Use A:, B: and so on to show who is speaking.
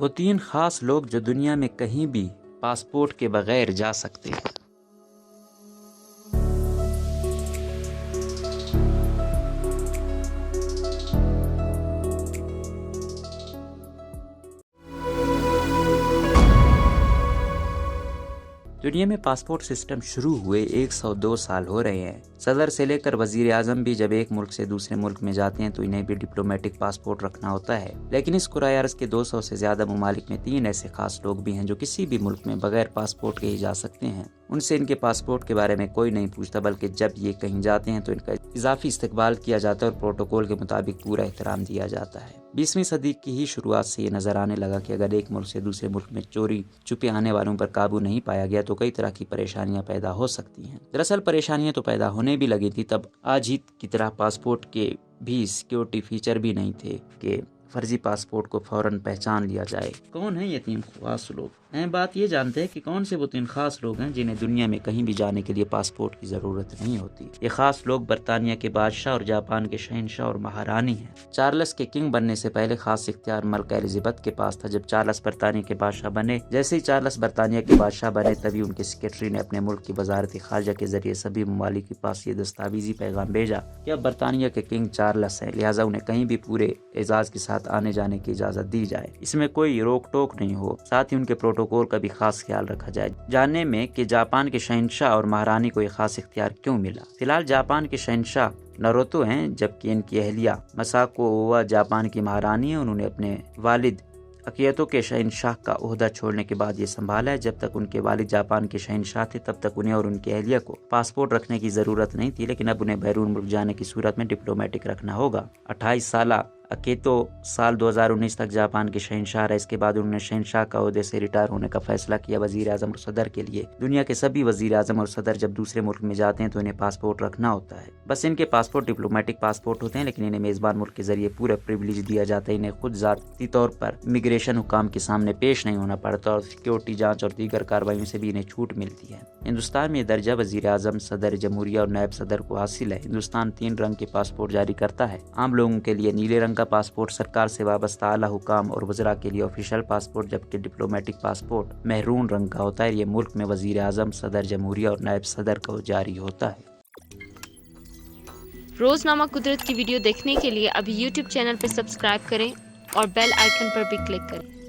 A: وہ 3 خاص لوگ جو دنیا میں کہیں بھی پاسپورٹ کے بغیر جا سکتے ہیں۔ دنیا میں پاسپورٹ سسٹم شروع ہوئے 102 سال ہو رہے ہیں۔ صدر سے لے کر وزیر اعظم بھی جب ایک ملک سے دوسرے ملک میں جاتے ہیں تو انہیں بھی ڈپلومیٹک پاسپورٹ رکھنا ہوتا ہے، لیکن اس کرۂ ارض کے 200 سے زیادہ ممالک میں 3 ایسے خاص لوگ بھی ہیں جو کسی بھی ملک میں بغیر پاسپورٹ کے ہی جا سکتے ہیں۔ ان سے ان کے پاسپورٹ کے بارے میں کوئی نہیں پوچھتا، بلکہ جب یہ کہیں جاتے ہیں تو ان کا اضافی استقبال کیا جاتا ہے اور پروٹوکول کے مطابق پورا احترام دیا جاتا ہے۔ 20ویں صدی کی ہی شروعات سے یہ نظر آنے لگا کہ اگر ایک ملک سے دوسرے ملک میں چوری چھپے آنے والوں پر قابو نہیں پایا گیا تو کئی طرح کی پریشانیاں پیدا ہو سکتی ہیں۔ دراصل پریشانیاں تو پیدا ہونے بھی لگی تھی، تب آج ہی کی طرح پاسپورٹ کے بھی سیکیورٹی فیچر بھی نہیں تھے کہ فرضی پاسپورٹ کو فوراً پہچان لیا جائے۔ کون ہیں یہ 3 خاص لوگ؟ بات یہ جانتے ہیں کہ کون سے وہ 3 خاص لوگ ہیں جنہیں دنیا میں کہیں بھی جانے کے لیے پاسپورٹ کی ضرورت نہیں ہوتی۔ یہ خاص لوگ برطانیہ کے بادشاہ اور جاپان کے شہنشاہ اور مہارانی ہیں۔ چارلس کے کنگ بننے سے پہلے خاص اختیار ملکہ الزبتھ کے پاس تھا۔ جب چارلس برطانیہ کے بادشاہ بنے، جیسے ہی چارلس برطانیہ کے بادشاہ بنے تبھی ان کے سیکریٹری نے اپنے ملک کی وزارت خارجہ کے ذریعے سبھی ممالک کے پاس یہ دستاویزی پیغام بھیجا کہ اب برطانیہ کے کنگ چارلس ہیں، لہٰذا انہیں کہیں بھی پورے اعزاز کے ساتھ آنے جانے کی اجازت دی جائے، اس میں کوئی روک ٹوک نہیں ہو، ساتھ ہی ان کے پروٹوکول کا بھی خاص خیال رکھا جائے۔ جاننے میں کہ جاپان کے شہنشاہ اور مہارانی کو یہ خاص اختیار کیوں ملا۔ فی الحال جاپان کے شہنشاہ ناروتو ہیں، جبکہ ان کی اہلیہ مساکو اووا جاپان کی مہارانی ہیں۔ انہوں نے اپنے والد اکیتو کے شہنشاہ کا عہدہ چھوڑنے کے بعد یہ سنبھالا ہے۔ جب تک ان کے والد جاپان کے شہنشاہ تھے تب تک انہیں اور ان کی اہلیہ کو پاسپورٹ رکھنے کی ضرورت نہیں تھی، لیکن اب انہیں بیرون ملک جانے کی صورت میں ڈپلومیٹک رکھنا ہوگا۔ 28 سالہ اکیتو سال 2019 تک جاپان کے شہنشاہ رہے۔ اس کے بعد انہوں نے شہنشاہ کا عہدے سے ریٹائر ہونے کا فیصلہ کیا۔ وزیر اعظم اور صدر کے لیے دنیا کے سبھی وزیر اعظم اور صدر جب دوسرے ملک میں جاتے ہیں تو انہیں پاسپورٹ رکھنا ہوتا ہے۔ بس ان کے پاسپورٹ ڈپلومیٹک پاسپورٹ ہوتے ہیں، لیکن انہیں میزبان ملک کے ذریعے پورا پریویلیج دیا جاتا ہے۔ انہیں خود ذاتی طور پر امیگریشن حکام کے سامنے پیش نہیں ہونا پڑتا اور سیکیورٹی جانچ اور دیگر کارروائیوں سے بھی انہیں چھوٹ ملتی ہے۔ ہندوستان میں یہ درجہ وزیر اعظم، صدر جمہوریہ اور نائب صدر کو حاصل ہے۔ ہندوستان 3 رنگ کے پاسپورٹ جاری کرتا ہے۔ عام لوگوں کے لیے نیلے رنگ کا پاسپورٹ، سرکار سے وابستہ اعلیٰ حکام اور وزراء کے لیے آفیشل پاسپورٹ، جبکہ ڈپلومیٹک پاسپورٹ مہرون رنگ کا ہوتا ہے۔ یہ ملک میں وزیر اعظم، صدر جمہوریہ اور نائب صدر کو جاری ہوتا ہے۔
B: روزنامہ قدرت کی ویڈیو دیکھنے کے لیے ابھی یوٹیوب چینل پر سبسکرائب کریں اور بیل آئیکن پر بھی کلک کریں۔